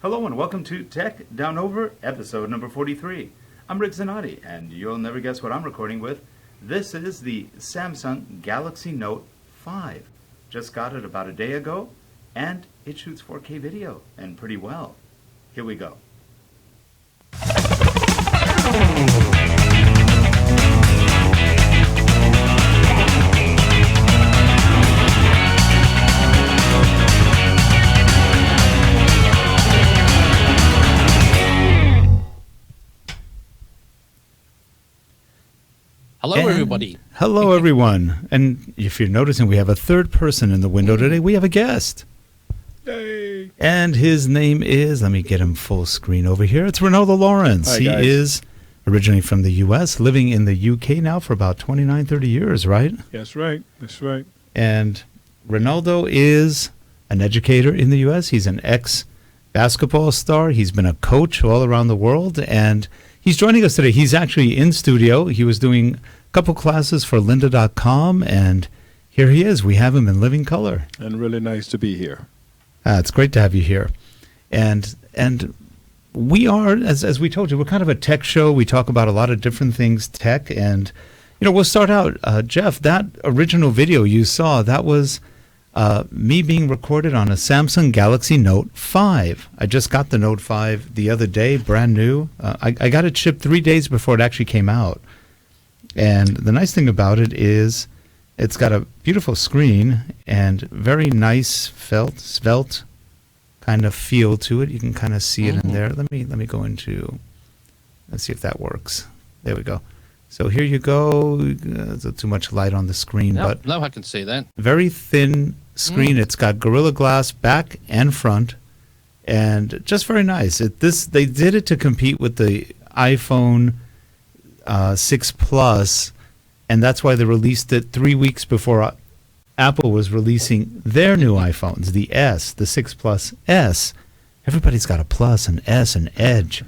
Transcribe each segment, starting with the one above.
Hello and welcome to Tech Down Over, episode number 43. I'm Rick Zanotti, and you'll never guess what I'm recording with. This is the Samsung Galaxy Note 5. Just got it about a day ago, and it shoots 4K video, and pretty well. Here we go. Hello, everybody. Hello, everyone. And if you're noticing, we have a third person in the window today. We have a guest. Hey. And his name is, let me get him full screen over here. It's Renaldo Lawrence. Hi, he guys. is originally from the U.S., living in the U.K. now for about 29, 30 years, right? That's right. That's right. And Renaldo is an educator in the U.S. He's an ex-basketball star. He's been a coach all around the world, and he's joining us today. He's actually in studio. He was doing a couple classes for lynda.com, and here he is. We have him in living color. And really nice to be here. It's great to have you here. And we are, as we told you, we're kind of a tech show. We talk about a lot of different things tech, and we'll start out. Jeff, that original video you saw, that was me being recorded on a Samsung Galaxy Note 5. I just got the Note 5 the other day, brand new. I got it shipped 3 days before it actually came out. And the nice thing about it is it's got a beautiful screen and very nice svelte kind of feel to it. You can kind of see it in there. Let me go into, let's see if that works. There we go. So here you go. There's too much light on the screen, but No, I can see that. very thin screen. It's got Gorilla Glass back and front, and just very nice. They did it to compete with the iPhone 6 Plus, and that's why they released it 3 weeks before Apple was releasing their new iPhones, the S, the 6 Plus S. Everybody's got a Plus, an S, an Edge.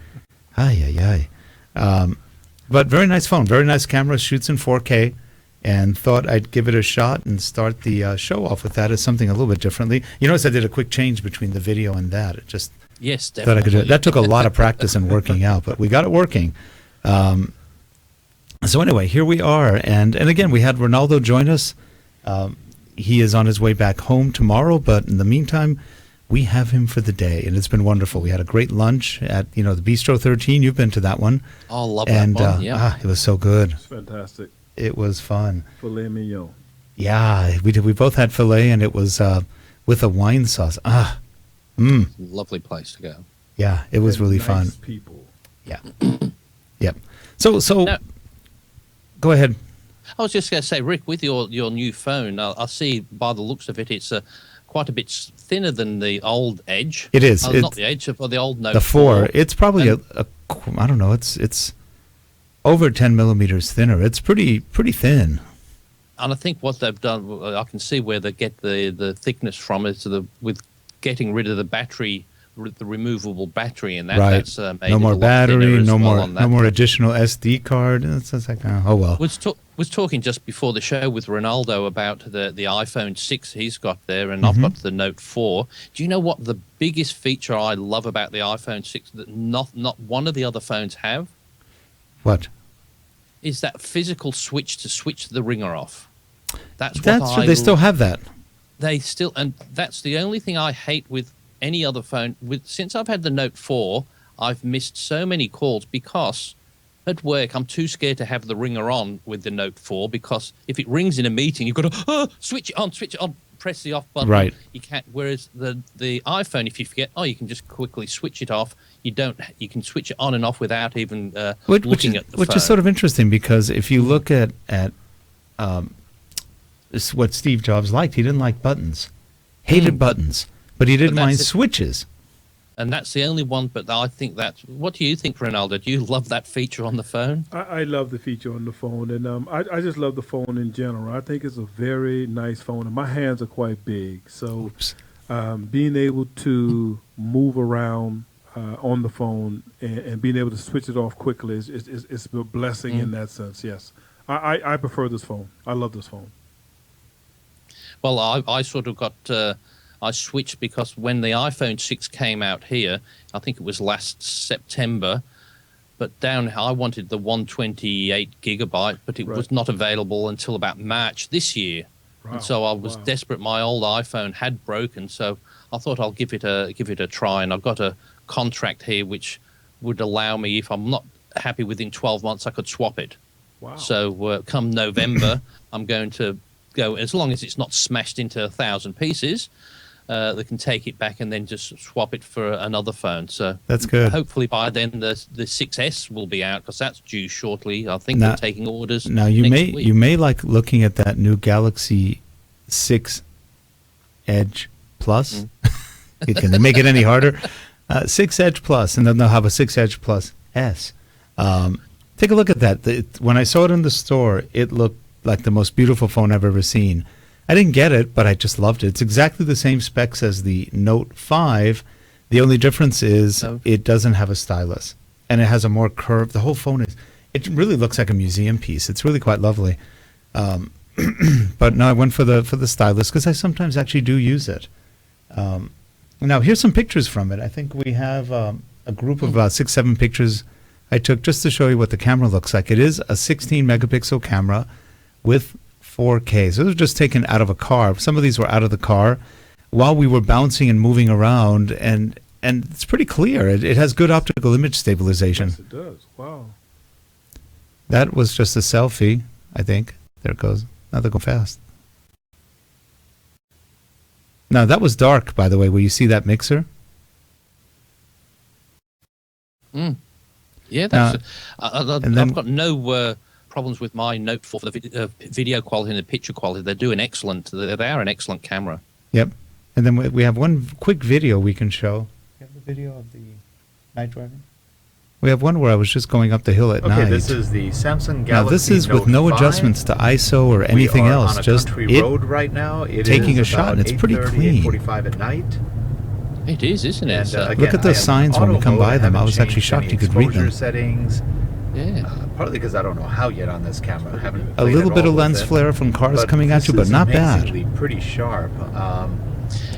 Ay. But very nice phone, very nice camera, shoots in 4K, and thought I'd give it a shot and start the show off with that as something a little bit differently. You notice I did a quick change between the video and that. It just Yes, thought I could do definitely. it. That took a lot of practice and working out, but we got it working. So anyway, here we are, and again, we had Renaldo join us. He is on his way back home tomorrow, but in the meantime, we have him for the day, and it's been wonderful. We had a great lunch at the Bistro 13. You've been to that one. Oh, love And that one. Yeah. it was so good. It's fantastic. It was fun. Filet mignon. Yeah, we did. We both had filet, and it was with a wine sauce. Lovely place to go. Yeah, it was And really nice fun. people. Yeah, yep. So Now, go ahead. I was just going to say, Rick, with your new phone, I see by the looks of it, it's quite a bit thinner than the old Edge. It is. Not the Edge, but the old Note The 4. 4. It's probably And- I don't know. It's over 10 millimeters thinner. It's pretty thin. And I think what they've done, I can see where they get the thickness from it, with getting rid of the battery, the removable battery, and that. Right. That's made No it more a lot thinner battery. as No well more. on that. No more additional SD card. It's just like oh well. Was talking just before the show with Renaldo about the iPhone 6 he's got there, and I've got the Note 4. Do you know what the biggest feature I love about the iPhone 6 that not one of the other phones have? What? Is that physical switch to switch the ringer off. That's true. They still have that. And that's the only thing I hate with any other phone. Since I've had the Note 4, I've missed so many calls because at work I'm too scared to have the ringer on with the Note 4, because if it rings in a meeting, you've got to switch it on, press the off button. Right. You can't. Whereas the iPhone, if you forget, you can just quickly switch it off. You can switch it on and off without even looking at the phone. Which is sort of interesting, because if you look at what Steve Jobs liked, he didn't like buttons, hated buttons, but he didn't But that's mind it. switches. And that's the only one, but I think that's... What do you think, Ronaldo? Do you love that feature on the phone? I love the feature on the phone, and I just love the phone in general. I think it's a very nice phone, and my hands are quite big. So being able to move around on the phone and being able to switch it off quickly is a blessing in that sense, yes. I prefer this phone. I love this phone. Well, I sort of got I switched because when the iPhone 6 came out here, I think it was last September, but I wanted the 128 gigabyte, but it was not available until about March this year. Wow. And so I was desperate. My old iPhone had broken, so I thought I'll give it a try. And I've got a contract here which would allow me, if I'm not happy within 12 months, I could swap it. Wow. So come November, I'm going to go, as long as it's not smashed into 1,000 pieces, they can take it back and then just swap it for another phone. So that's good. Hopefully by then the 6S will be out, because that's due shortly. I think they're taking orders. Now you may like looking at that new Galaxy 6 Edge Plus. Can they make it any harder? 6 Edge Plus, and then they'll have a 6 Edge Plus S. Take a look at that. When I saw it in the store, it looked like the most beautiful phone I've ever seen. I didn't get it, but I just loved it. It's exactly the same specs as the Note 5. The only difference is it doesn't have a stylus, and it has a more curved. The whole phone it really looks like a museum piece. It's really quite lovely. But no, I went for the stylus because I sometimes actually do use it. Now here's some pictures from it. I think we have a group of about 6-7 pictures I took just to show you what the camera looks like. It is a 16 megapixel camera with 4K. So it was just taken out of a car. Some of these were out of the car while we were bouncing and moving around, and it's pretty clear. It has good optical image stabilization. Yes, it does. Wow. That was just a selfie, I think. There it goes. Now they're going fast. Now that was dark, by the way. Will you see that mixer? Yeah, that's. I've got no problems with my Note 4 for the video quality and the picture quality. They're doing excellent. They are an excellent camera. Yep. And then we have one quick video we can show. You have the video of the night driving? We have one where I was just going up the hill at night. Okay, this is the Samsung Galaxy Now this is Note with no 5. adjustments to ISO or anything we are else. On a just country road right now. It taking is a shot, and about it's pretty 8:30, clean. 8:45 at night. It is, isn't it? And, again, look at those signs when we come by them. I was actually shocked you could read them. Settings. Yeah. Partly because I don't know how yet on this camera. I haven't A played little at bit all of with lens it. flare from cars But coming at you, but this is not bad. amazingly pretty sharp.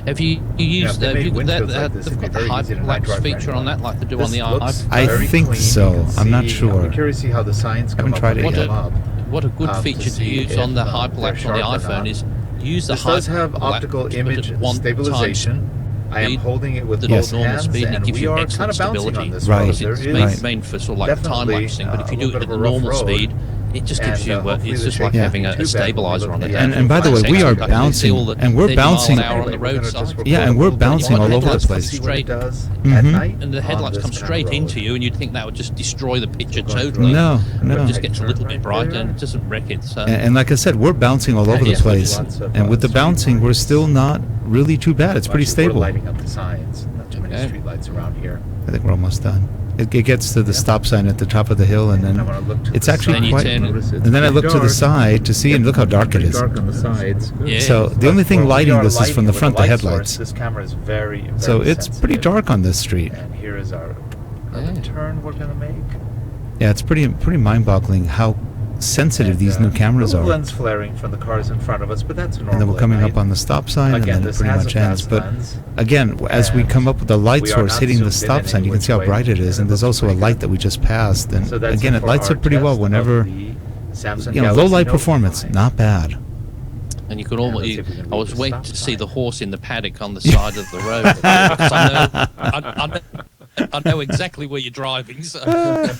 Have you used they made the windshields like this, they've it'd got be the very easy to night hyperlapse drive feature right on now. that, like they do This on the looks iPhone? I very think clean. so. You can I'm not see- sure. I'm curious to see how the signs come Haven't up tried when it they yet. come up. What a good to feature to see use if, on the they're hyperlapse on the sharp or iPhone not. is use the This does have hyperlapse, optical but image at 1 stabilization. times I am speed holding it with than both normal hands, speed, and it and gives we you are kind excellent of bouncing stability. on this Right. road. Because There it's is made for sort of like time definitely, lapsing, but if you a do little it bit at of the a rough normal road. speed, it just gives And, you hopefully it's the just like shaking having won't a be too bad when we stabilizer look on at it. the And by the way, we are bouncing, and we're 30 miles bouncing. an hour on the roadside. Yeah, and we're bouncing all over the place. Straight. Mhm. And the headlights come straight into you, and you'd think that would just destroy the picture totally. No, But no. it just gets a little bit brighter and it doesn't wreck it. So. And like I said, we're bouncing all over the Yeah. place. And with the bouncing, we're still not really too bad. It's pretty We're stable. I lighting up the signs. Not too many Okay. street lights around here. think we're almost done. It gets to the stop sign at the top of the hill, and And then I'm gonna look to it's the actually Then you quite. turn it. And then I look to the side to see, and look how dark it Pretty is. dark on the sides. Yeah. So the only thing Where we lighting are this is from the with front, the light headlights. source, this camera is very, very So it's pretty sensitive. dark on this street. And here is our Yeah. turn we're going to make. Yeah, it's pretty mind-boggling how sensitive these new cameras little are. lens flaring from the cars in front of us, but that's normal. And then we're at coming night. up on the stop sign, Again, and then it this pretty has much a ends. fast But lens, again, as we and come up with the light we are source not hitting the zoomed in stop any sign, you can which see how way, bright it is, and there's also a pretty light good. that we just passed. And So that's again, it it for lights our up pretty well test whenever, of the Samsung low Galaxy light Note performance, 5. not bad. And you could Yeah, almost. let's see if we can I read was the waiting stop to see sign. the horse in the paddock on the side of the road. Because I know exactly where you're driving. So. I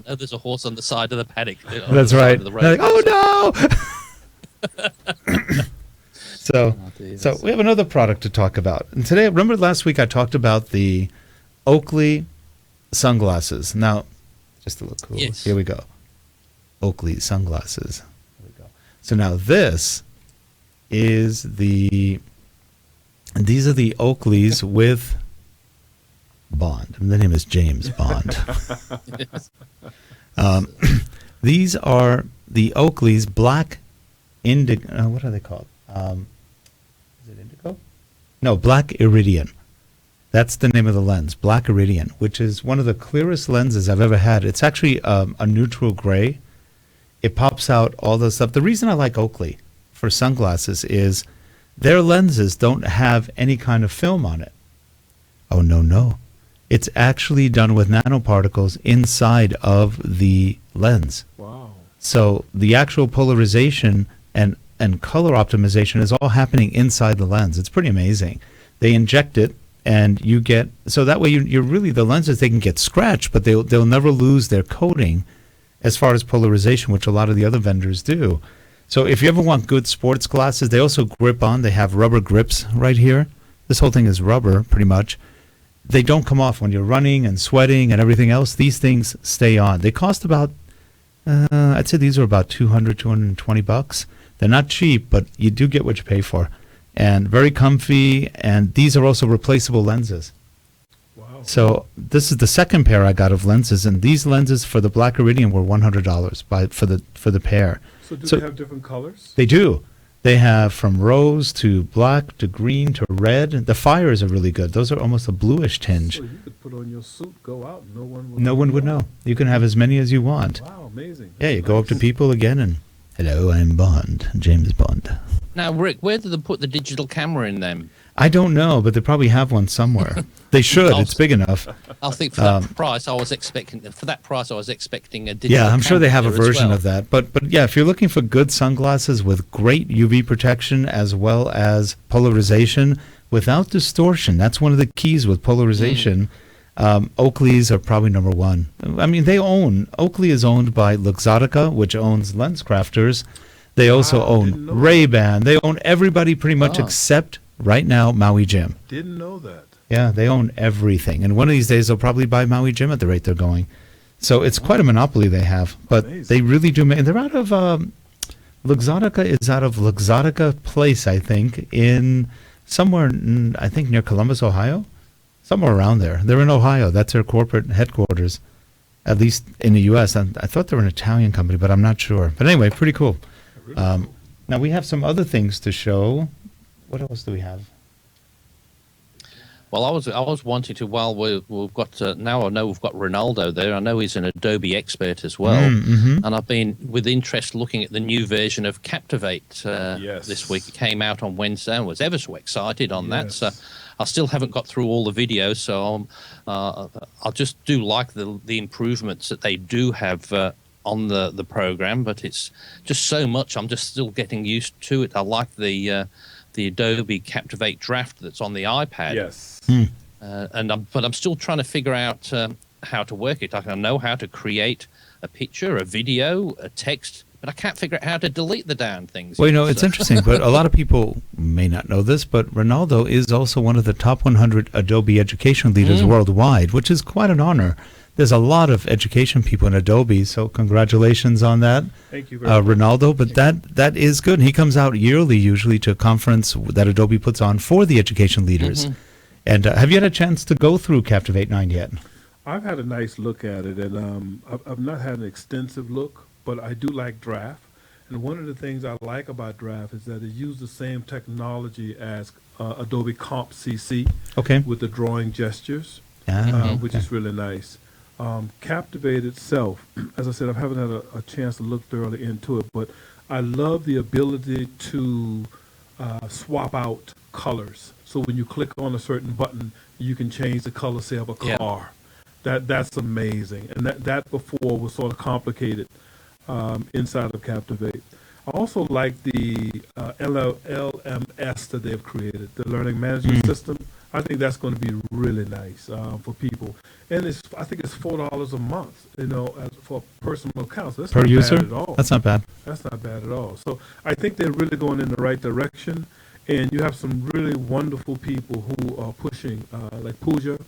know there's a horse on the side of the paddock. On That's the side right. Of the road. They're like, oh no! So we have another product to talk about. And today, remember last week I talked about the Oakley sunglasses. Now, just to look cool, Yes. here we go. Oakley sunglasses. Here we go. So now these are the Oakleys with Bond. And the name is James Bond. These are the Oakleys black indigo. What are they called? Is it indigo? No, black iridian. That's the name of the lens, black iridian, which is one of the clearest lenses I've ever had. It's actually a neutral gray. It pops out all the stuff. The reason I like Oakley for sunglasses is Their lenses don't have any kind of film on it. Oh, no, no. It's actually done with nanoparticles inside of the lens. Wow. So the actual polarization and color optimization is all happening inside the lens. It's pretty amazing. They inject it, and you get, so that way you're really, the lenses, they can get scratched, but they'll never lose their coating as far as polarization, which a lot of the other vendors do. So if you ever want good sports glasses, they also grip on. They have rubber grips right here. This whole thing is rubber, pretty much. They don't come off when you're running and sweating and everything else. These things stay on. They cost about, I'd say these are about $220. They're not cheap, but you do get what you pay for. And very comfy, and these are also replaceable lenses. Wow. So this is the second pair I got of lenses, and these lenses for the Black Iridium were $100 for the pair. So do So- they have different colors? They do. They have from rose to black to green to red. The fires are really good. Those are almost a bluish tinge. So you could put on your suit, go out, no one Would know. You can have as many as you want. Wow, amazing. Yeah, you That's go up to nice. people again and, hello, I'm Bond, James Bond. Now, Rick, where do they put the digital camera in them? I don't know, but they probably have one somewhere. They should. It's big enough. I think for that price, I was expecting a digital. Yeah, I'm sure they have a camera there as version well. of that. But yeah, if you're looking for good sunglasses with great UV protection as well as polarization without distortion, that's one of the keys with polarization. Oakley's are probably number one. I mean, Oakley is owned by Luxottica, which owns LensCrafters. They also Wow, own didn't know that. Ray-Ban. They own everybody pretty much Ah. except right now Maui Jim. Didn't know that. Yeah, they own everything. And one of these days they'll probably buy Maui Jim at the rate they're going. So it's quite a monopoly they have. But Amazing. they really do. And they're out of, Luxottica is out of Luxottica Place, I think, in somewhere, I think near Columbus, Ohio. Somewhere around there. They're in Ohio. That's their corporate headquarters, at least in the U.S. I thought they were an Italian company, but I'm not sure. But anyway, pretty cool. Really cool. Now we have some other things to show. What else do we have? Well, I was wanting to. While we've got now, I know we've got Renaldo there. I know he's an Adobe expert as well, Mm-hmm. and I've been with interest looking at the new version of Captivate Yes. this week. It came out on Wednesday. I was ever so excited on that. Yes. So I still haven't got through all the videos. So I just do like the improvements that they do have on the program, but it's just so much. I'm just still getting used to it. I like the Adobe Captivate draft that's on the iPad. Yes. But I'm still trying to figure out how to work it. I know how to create a picture, a video, a text, but I can't figure out how to delete the damn things. Well, you know, So- it's interesting, but a lot of people may not know this, but Ronaldo is also one of the top 100 Adobe education leaders worldwide, which is quite an honor. There's a lot of education people in Adobe, so congratulations on that, Thank you very much. Ronaldo. But that is good. He comes out yearly, usually, to a conference that Adobe puts on for the education leaders. And have you had a chance to go through Captivate 9 yet? I've had a nice look at it, and I've not had an extensive look, but I do like Draft. And one of the things I like about Draft is that it uses the same technology as Adobe Comp CC Okay. with the drawing gestures, which Okay. is really nice. Captivate itself, as I said, I haven't had a chance to look thoroughly into it, but I love the ability to swap out colors. So when you click on a certain button, you can change the color, say, of a Yeah. car. That's amazing, and that before was sort of complicated inside of Captivate. I also like the LMS that they've created, the Learning Management System. I think that's going to be really nice for people, and I think it's $4 a month, for personal accounts. That's Per not user? bad at all. That's not bad. That's not bad at all. So I think they're really going in the right direction, and you have some really wonderful people who are pushing, like Pooja.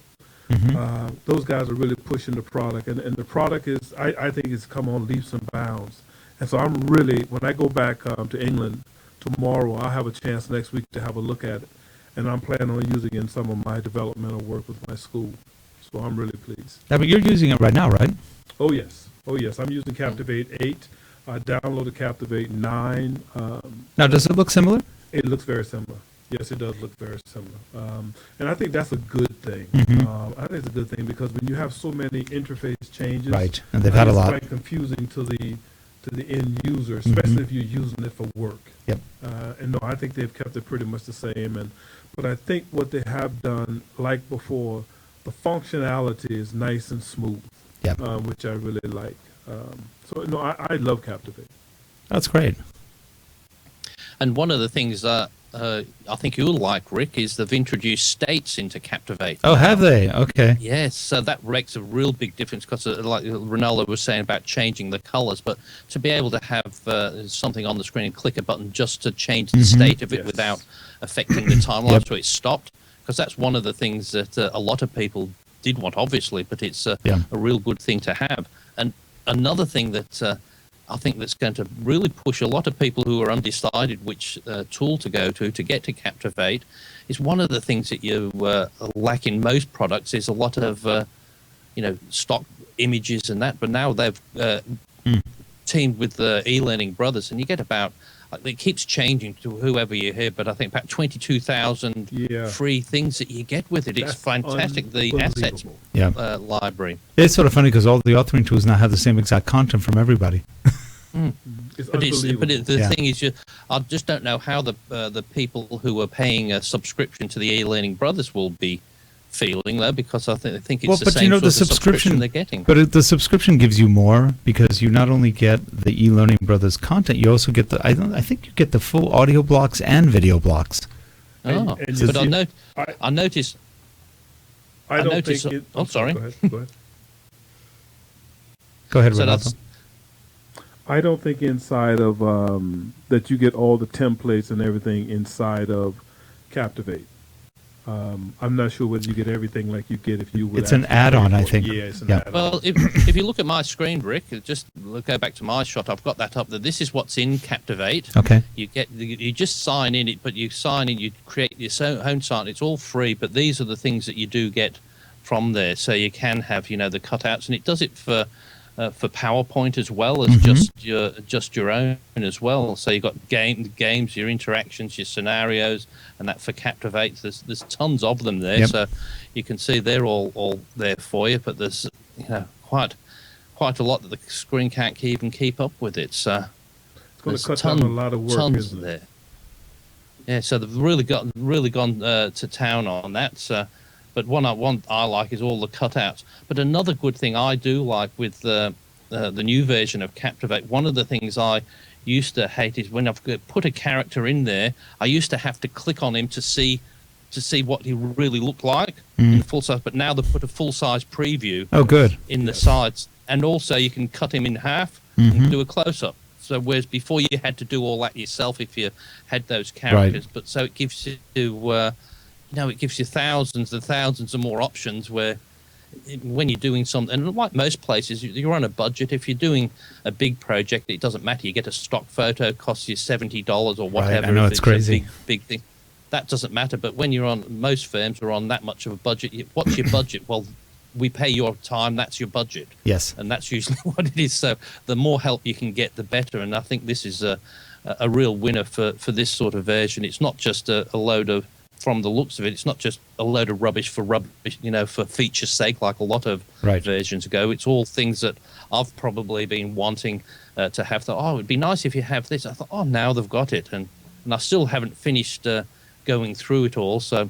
Those guys are really pushing the product, and the product is, I think, it's come on leaps and bounds. And so I'm really, when I go back to England tomorrow, I'll have a chance next week to have a look at it, and I'm planning on using it in some of my developmental work with my school. So I'm really pleased. Yeah, but you're using it right now, right? Oh yes, I'm using Captivate 8. I downloaded Captivate 9. Now, does it look similar? It looks very similar. Yes, it does look very similar. And I think that's a good thing. I think it's a good thing because when you have so many interface changes, Right, and they've had a it's lot. quite confusing to the end user, especially if you're using it for work. Yep. And no, I think they've kept it pretty much the same. But I think what they have done, like before, the functionality is nice and smooth, Yep. which I really like. So no, I love Captivate. That's great. And one of the things that I think you'll like, Rick, is they've introduced states into Captivate. Oh, have they? Okay. Yes, so that makes a real big difference because, like Ronaldo was saying about changing the colors, but to be able to have something on the screen and click a button just to change the state of it Yes. without affecting the timeline Yep. so it stopped, because that's one of the things that a lot of people did want, obviously, but it's a real good thing to have. And another thing that I think that's going to really push a lot of people who are undecided which tool to go to get to Captivate is one of the things that you lack in most products is a lot of stock images and that, but now they've teamed with the e-learning brothers, and you get about it keeps changing to whoever you hear, but I think about 22,000 free things that you get with it. It's fantastic. The assets library. It's sort of funny because all the authoring tools now have the same exact content from everybody. It's But unbelievable. the thing is, I just don't know how the people who are paying a subscription to the e-learning brothers will be feeling though, because I think it's the same sort of subscription they're getting. But the subscription gives you more because you not only get the e-learning brothers content, you also get I think you get the full audio blocks and video blocks. Oh, and you but see- I noticed. I don't noticed- think it. oh, sorry. Go ahead. Go ahead, So Renaldo. that's I don't think inside of that you get all the templates and everything inside of Captivate. I'm not sure whether you get everything like you get if you would. It's an actually add-on, pay I for it. think. Yeah, it's an Yeah. add-on. well. If you look at my screen, Rick, just go back to my shot. I've got that up there. This is what's in Captivate. Okay. You just sign in it, but you sign in, you create your own site. It's all free, but these are the things that you do get from there. So you can have the cutouts, and it does it for PowerPoint as well as just your own as well. So you've got games, your interactions, your scenarios, and that for Captivate. There's tons of them there, Yep. so you can see they're all there for you. But there's quite a lot that the screen can't even keep up with it. So It's going there's to cut down a lot of work, tons isn't it? there. Yeah, so they've really gone to town on that. So, but one I like is all the cutouts. But another good thing I do like with the new version of Captivate, one of the things I used to hate is when I've put a character in there, I used to have to click on him to see what he really looked like in the full size. But now they've put a full size preview Oh, good. in the sides, and also you can cut him in half and do a close up. So whereas before you had to do all that yourself if you had those characters, but so it gives you it gives you thousands and thousands of more options where when you're doing something, and like most places, you're on a budget. If you're doing a big project, it doesn't matter. You get a stock photo, costs you $70 or whatever. I know, if it's a crazy. big thing. That doesn't matter. But when you're on, most firms are on that much of a budget. What's your budget? Well, we pay your time. That's your budget. Yes. And that's usually what it is. So the more help you can get, the better. And I think this is a real winner for this sort of version. It's not just a load of, from the looks of it, it's not just a load of rubbish, for feature's sake, like a lot of versions ago. It's all things that I've probably been wanting to have. It'd be nice if you have this. I thought, now they've got it. And I still haven't finished going through it all. So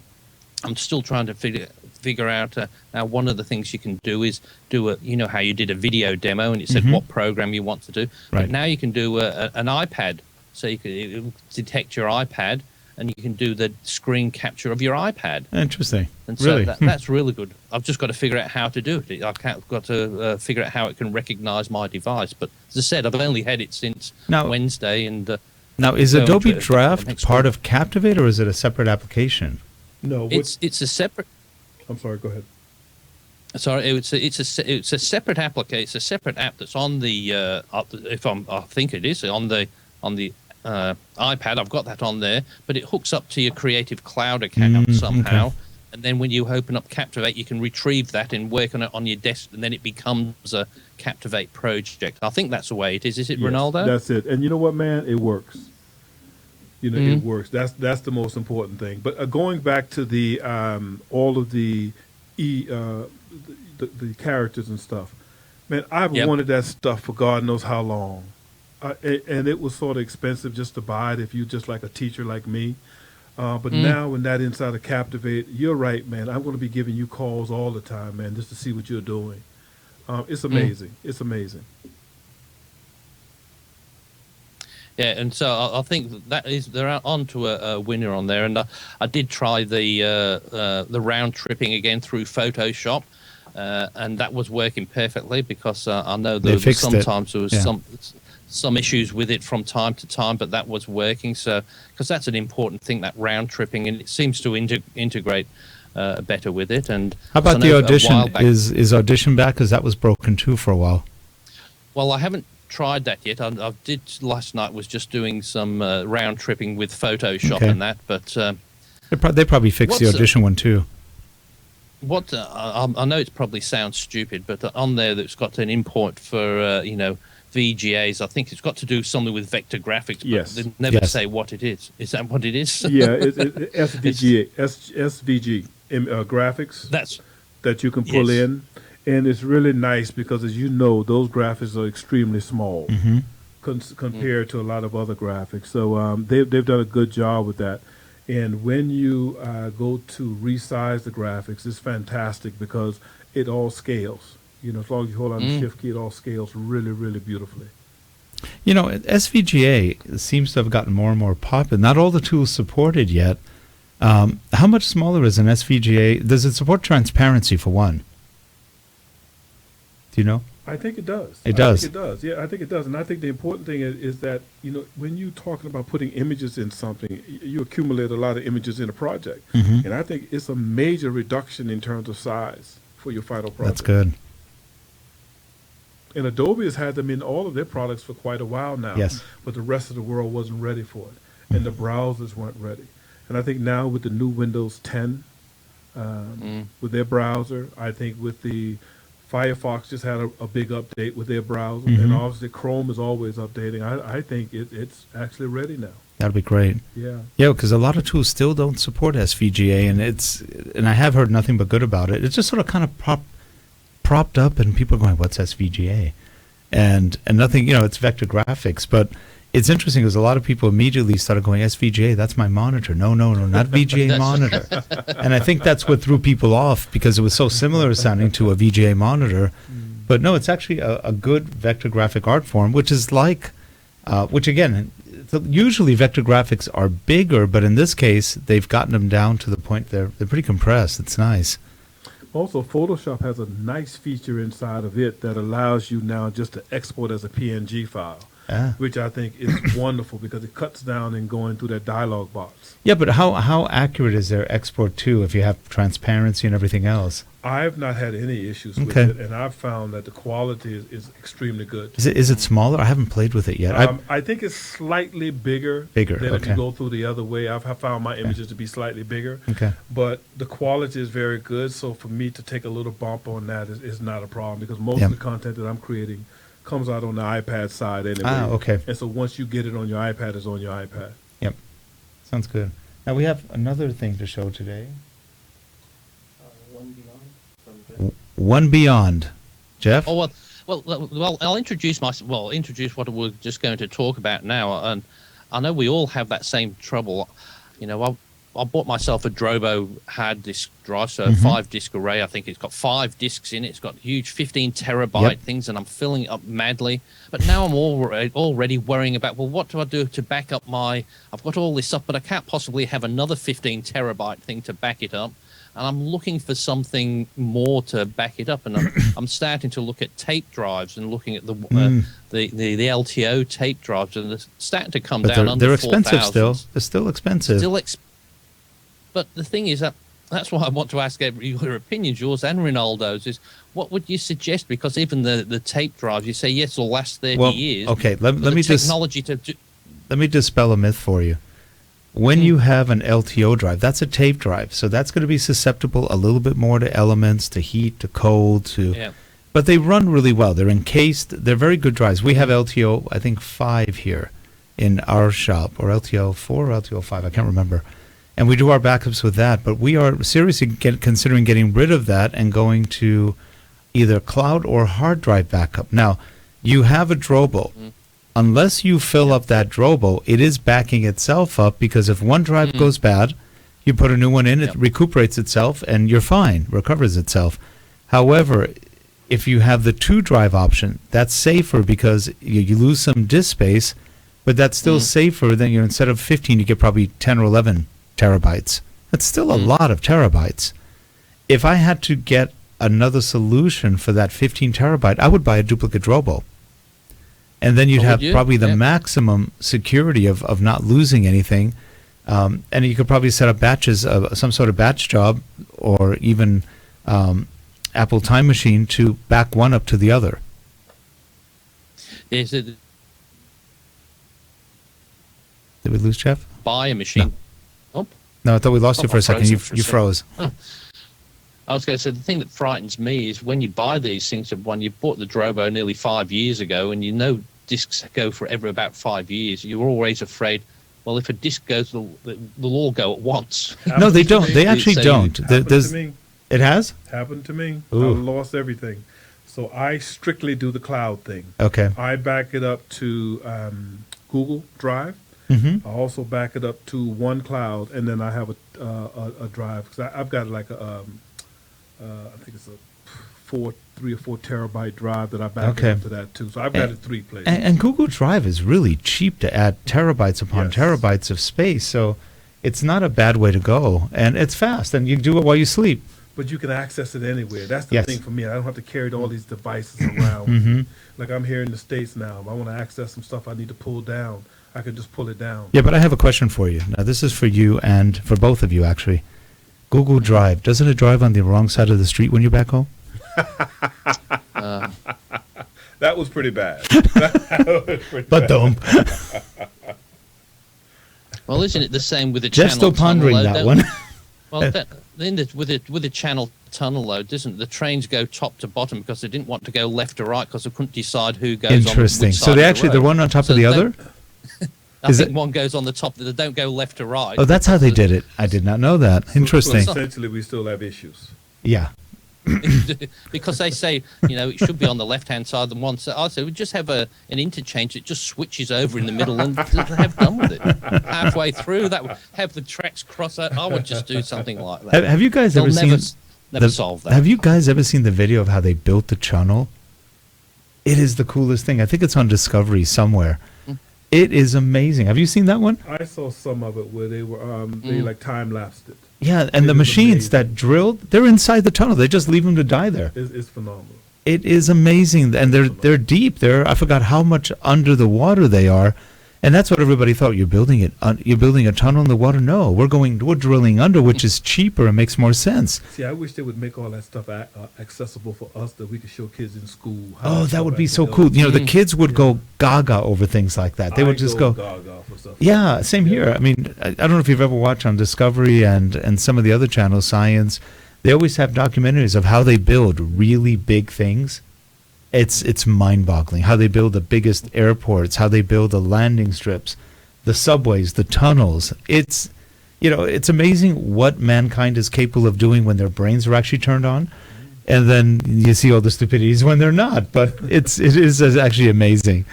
I'm still trying to figure out. Now, one of the things you can do is do how you did a video demo and it said what program you want to do. Right. But now you can do an iPad. So it'll detect your iPad, and you can do the screen capture of your iPad. Interesting. And so Really? that's really good. I've just got to figure out how to do it. I've got to figure out how it can recognize my device. But as I said, I've only had it since Wednesday. And now, is going Adobe to Draft next part week. of Captivate, or is it a separate application? No, It's a separate. I'm sorry. Go ahead. Sorry, it's a separate application. It's a separate app that's on the. I think it is on the iPad. I've got that on there, but it hooks up to your Creative Cloud account somehow. Okay. And then when you open up Captivate, you can retrieve that and work on it on your desk, and then it becomes a Captivate project. I think that's the way it is. Is it, Yes, Renaldo? That's it. And you know what, man? It works. It works. That's the most important thing. But going back to the all of the the characters and stuff, man, I've wanted that stuff for God knows how long. And it was sort of expensive just to buy it if you just like a teacher like me. But now when that inside of Captivate, you're right, man. I'm going to be giving you calls all the time, man, just to see what you're doing. It's amazing. It's amazing. Yeah, and so I think that is they're on to a winner on there. And I did try the round tripping again through Photoshop, and that was working perfectly because I know there was sometimes there was some issues with it from time to time, but that was working. So because that's an important thing, that round tripping, and it seems to integrate better with it. And how about the Audition? Is Audition back? Because that was broken too for a while. Well, I haven't tried that yet. I did last night. Was just doing some round tripping with Photoshop and that, but they probably fixed the Audition one too. I know it probably sounds stupid, but on there that's got an import for VGAs. I think it's got to do something with vector graphics. But yes. They never say what it is. Is that what it is? Yeah, SVG graphics. That you can pull in. And it's really nice because, as you know, those graphics are extremely small compared to a lot of other graphics. So they've done a good job with that. And when you go to resize the graphics, it's fantastic because it all scales. As long as you hold on the shift key, it all scales really, really beautifully. SVGA seems to have gotten more and more popular. Not all the tools supported yet. How much smaller is an SVGA? Does it support transparency for one? Do you know? I think it does. It does. I think it does. Yeah, I think it does. And I think the important thing is that, when you're talking about putting images in something, you accumulate a lot of images in a project. And I think it's a major reduction in terms of size for your final project. That's good. And Adobe has had them in all of their products for quite a while now. Yes. But the rest of the world wasn't ready for it. And the browsers weren't ready. And I think now with the new Windows 10, with their browser, I think with the Firefox just had a big update with their browser, and obviously Chrome is always updating. I think it's actually ready now. That'd be great. Yeah, because a lot of tools still don't support SVGA, and I have heard nothing but good about it. It's just sort of kind of propped up, and people are going, "What's SVGA?" And nothing, it's vector graphics, but it's interesting because a lot of people immediately started going, SVGA, that's my monitor. No, not VGA monitor. And I think that's what threw people off because it was so similar sounding to a VGA monitor. But no, it's actually a good vector graphic art form, which is which again, usually vector graphics are bigger, but in this case, they've gotten them down to the point they're pretty compressed. It's nice. Also, Photoshop has a nice feature inside of it that allows you now just to export as a PNG file. Which I think is wonderful because it cuts down in going through that dialog box. Yeah, but how accurate is their export too if you have transparency and everything else? I've not had any issues with it, and I've found that the quality is extremely good. Is it smaller? I haven't played with it yet. I think it's slightly bigger than if you go through the other way. I've found my images to be slightly bigger, but the quality is very good. So for me to take a little bump on that is not a problem because most of the content that I'm creating comes out on the iPad side anyway. And so once you get it on your iPad, it's on your iPad. Yep. Sounds good. Now we have another thing to show today. One Beyond. Jeff? Oh, well, I'll introduce introduce what we're just going to talk about now. And I know we all have that same trouble. I bought myself a Drobo hard disk drive, so 5-disc array. I think it's got 5 discs in it. It's got huge 15 terabyte things, and I'm filling it up madly. But now I'm already worrying about, what do I do to back up I've got all this stuff, but I can't possibly have another 15 terabyte thing to back it up. And I'm looking for something more to back it up. And I'm starting to look at tape drives and looking at the LTO tape drives, and they're starting to come down under 4,000. They're expensive still. They're still expensive. But the thing is that's why I want to ask your opinions, yours and Ronaldo's, is what would you suggest? Because even the tape drives, you say, yes, it'll last 30 years. Okay, let me dispel a myth for you. When you have an LTO drive, that's a tape drive. So that's going to be susceptible a little bit more to elements, to heat, to cold, but they run really well. They're encased. They're very good drives. We have LTO, I think, 5 here in our shop, or LTO 4 or LTO 5, I can't remember. And we do our backups with that, but we are seriously considering getting rid of that and going to either cloud or hard drive backup. Now, you have a Drobo. unless you fill up that Drobo, it is backing itself up, because if one drive goes bad, you put a new one in, it recuperates itself, and you're fine, recovers itself. However, if you have the 2-drive option, that's safer because you lose some disk space, but that's still safer than, instead of 15, you get probably 10 or 11 terabytes. That's still a lot of terabytes. If I had to get another solution for that 15 terabyte, I would buy a duplicate Drobo. And then you'd have probably the maximum security of not losing anything. And you could probably set up batches of some sort of batch job, or even Apple Time Machine to back one up to the other. Is it? Did we lose Jeff? Buy a machine. No, I thought we lost you for a second. You froze. I was going to say, the thing that frightens me is when you buy these things, when you bought the Drobo nearly 5 years ago, and you know discs go forever about 5 years, you're always afraid, well, if a disc goes, they'll all go at once. No, they don't. They actually don't. It has? Happened to me. Ooh. I lost everything. So I strictly do the cloud thing. Okay. I back it up to Google Drive. Mm-hmm. I also back it up to OneCloud, and then I have a drive, because I've got like I think it's a 3 or 4 terabyte drive that I back it up to that too. So I've got it 3 places. And Google Drive is really cheap to add terabytes upon terabytes of space, so it's not a bad way to go, and it's fast, and you do it while you sleep. But you can access it anywhere. That's the thing for me. I don't have to carry all these devices around. Like I'm here in the States now. If I want to access some stuff I need to pull down, I can just pull it down. Yeah, but I have a question for you. Now, this is for you and for both of you, actually. Google Drive, doesn't it drive on the wrong side of the street when you're back home? That was pretty bad. But don't. Well, isn't it the same with the Just channel still pondering tunnel, that one. Well, with the channel tunnel load, doesn't the trains go top to bottom because they didn't want to go left or right because they couldn't decide who goes Interesting. on which side So they of actually, the road. they're one on top of the other? I think one goes on the top. They don't go left or right. Oh, that's how they did it. I did not know that. Interesting. So essentially, we still have issues. Yeah. Because they say, it should be on the left-hand side than one side. I say we just have an interchange that just switches over in the middle and have done with it. Halfway through, have the tracks cross out. I would just do something like that. Have you guys ever seen... Never solve that. Have you guys ever seen the video of how they built the tunnel? It is the coolest thing. I think it's on Discovery somewhere. It is amazing. Have you seen that one? I saw some of it where they were they like time-lapsed it. Yeah, and the machines that drilled, they're inside the tunnel. They just leave them to die there. It's phenomenal. It is amazing, and they're deep. I forgot how much under the water they are, and that's what everybody thought. You're building a tunnel in the water. No, we're drilling under, which is cheaper and makes more sense. See, I wish they would make all that stuff accessible for us, that we could show kids in school. Oh, that would be so cool. The kids would go gaga over things like that. They would just go gaga for stuff. Yeah, same here. I mean, I don't know if you've ever watched on Discovery and some of the other channels, Science. They always have documentaries of how they build really big things. It's mind-boggling how they build the biggest airports, how they build the landing strips, the subways, the tunnels. It's amazing what mankind is capable of doing when their brains are actually turned on, and then you see all the stupidities when they're not. But it is actually amazing.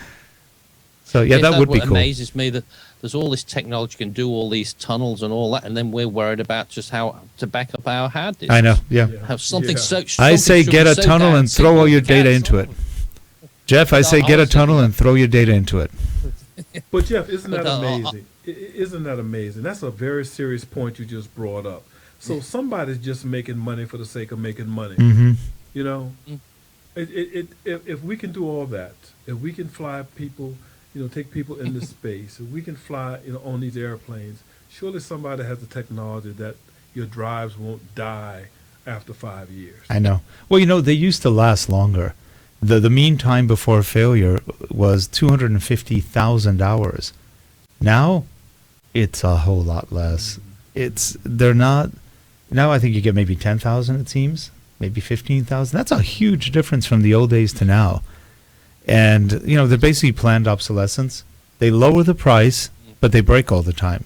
So yeah, that would be cool. What amazes me that there's all this technology can do all these tunnels and all that, and then we're worried about just how to back up our hard disks. I know, yeah. Have something so. I say get a tunnel and throw all your data into it. Jeff, I say get a tunnel and throw your data into it. But Jeff, isn't that amazing? Isn't that amazing? That's a very serious point you just brought up. So somebody's just making money for the sake of making money. Mm-hmm. If we can do all that, if we can fly people, take people into space, if we can fly, on these airplanes, surely somebody has the technology that your drives won't die after 5 years. I know. Well, they used to last longer. The mean time before failure was 250,000 hours. Now, it's a whole lot less. They're not. Now I think you get maybe 10,000. It seems maybe 15,000. That's a huge difference from the old days to now. And they're basically planned obsolescence. They lower the price, but they break all the time.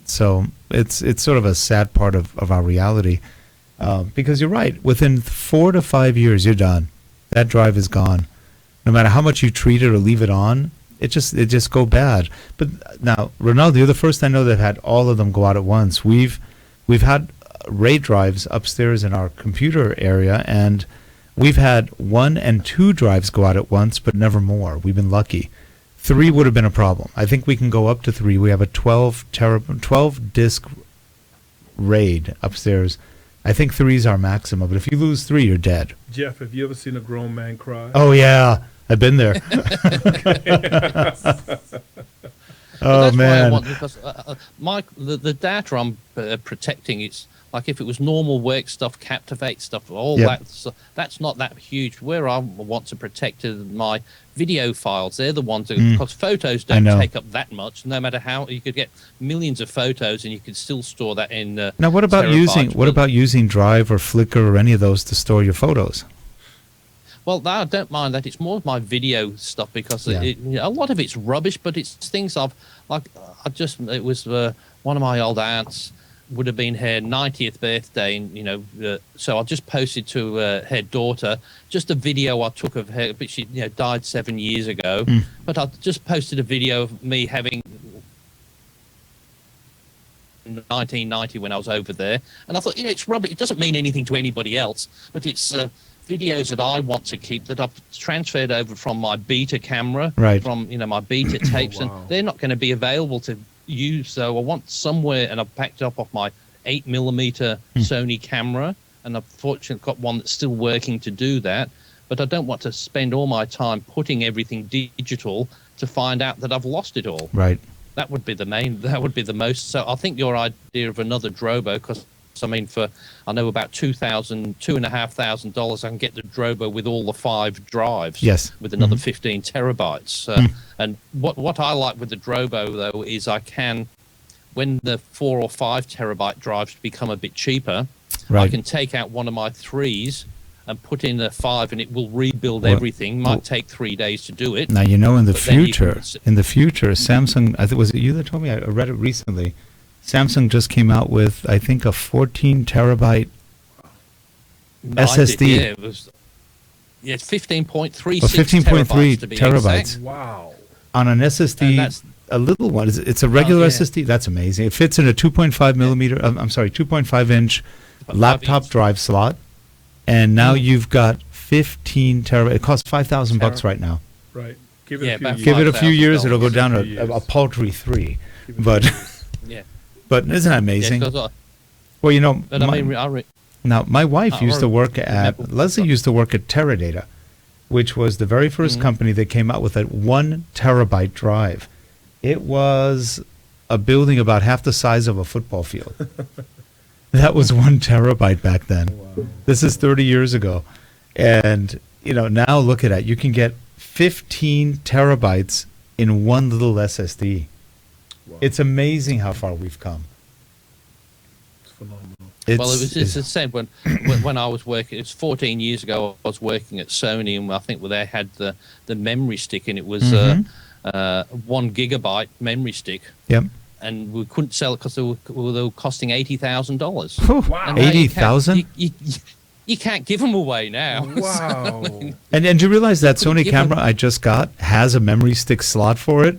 So it's sort of a sad part of our reality. Because you're right. Within 4 to 5 years, you're done. That drive is gone. No matter how much you treat it or leave it on, it just go bad. But now, Ronaldo, you're the first I know that had all of them go out at once. We've had RAID drives upstairs in our computer area, and we've had 1 and 2 drives go out at once, but never more. We've been lucky. 3 would have been a problem. I think we can go up to 3. We have a 12 disk RAID upstairs. I think 3 is our maximum, but if you lose 3, you're dead. Jeff, have you ever seen a grown man cry? Oh yeah, I've been there. Oh that's man! Why I want, because the data I'm protecting, it's like if it was normal work stuff, Captivate stuff, all that. So that's not that huge. Where I want to protect is my video files. They're the ones that, because photos don't take up that much. No matter how, you could get millions of photos, and you could still store that in. Now, what about using Drive or Flickr or any of those to store your photos? Well, I don't mind that. It's more my video stuff because a lot of it's rubbish, but it's things it was one of my old aunts would have been her 90th birthday, and so I just posted to her daughter just a video I took of her, but she died 7 years ago. But I just posted a video of me having 1990 when I was over there, and I thought, it's rubbish. It doesn't mean anything to anybody else, but it's videos that I want to keep that I've transferred over from my beta camera, from my beta tapes, and they're not going to be available to use. So I want somewhere, and I've packed up off my 8mm Sony camera, and I've fortunately got one that's still working to do that. But I don't want to spend all my time putting everything digital to find out that I've lost it all. Right. That would be the most. So I think your idea of another Drobo, because I know about $2,500 I can get the Drobo with all the 5 drives. Yes. With another 15 terabytes. And what I like with the Drobo though is I can, when the 4 or 5 terabyte drives become a bit cheaper, I can take out one of my 3s and put in a 5, and it will rebuild everything. Might take 3 days to do it. Now in the future, Samsung. I think, was it you that told me? I read it recently. Samsung just came out with, I think, a 14 terabyte SSD. It's 15.36 15.3 terabytes. Wow. On an SSD, a little one. It's a regular SSD. That's amazing. It fits in a 2.5 inch laptop drive slot, and now you've got 15 terabytes. It costs $5,000 right now. Right. Give it a few years. It'll go down to a paltry 3. But but isn't that amazing? Well, now my wife used to work at Leslie used to work at Teradata, which was the very first company that came out with that 1 terabyte drive. It was a building about half the size of a football field. That was 1 terabyte back then. Wow. This is 30 years ago. And, now look at that. You can get 15 terabytes in one little SSD. Wow. It's amazing how far we've come. It's phenomenal. Well, it's the same when I was working. It's 14 years ago. I was working at Sony, and I think they had the memory stick, and it was 1 gigabyte memory stick. Yep. And we couldn't sell it because they were costing $80,000. Wow, $80,000! You can't give them away now. Wow. And do you realize that Sony camera I just got has a memory stick slot for it?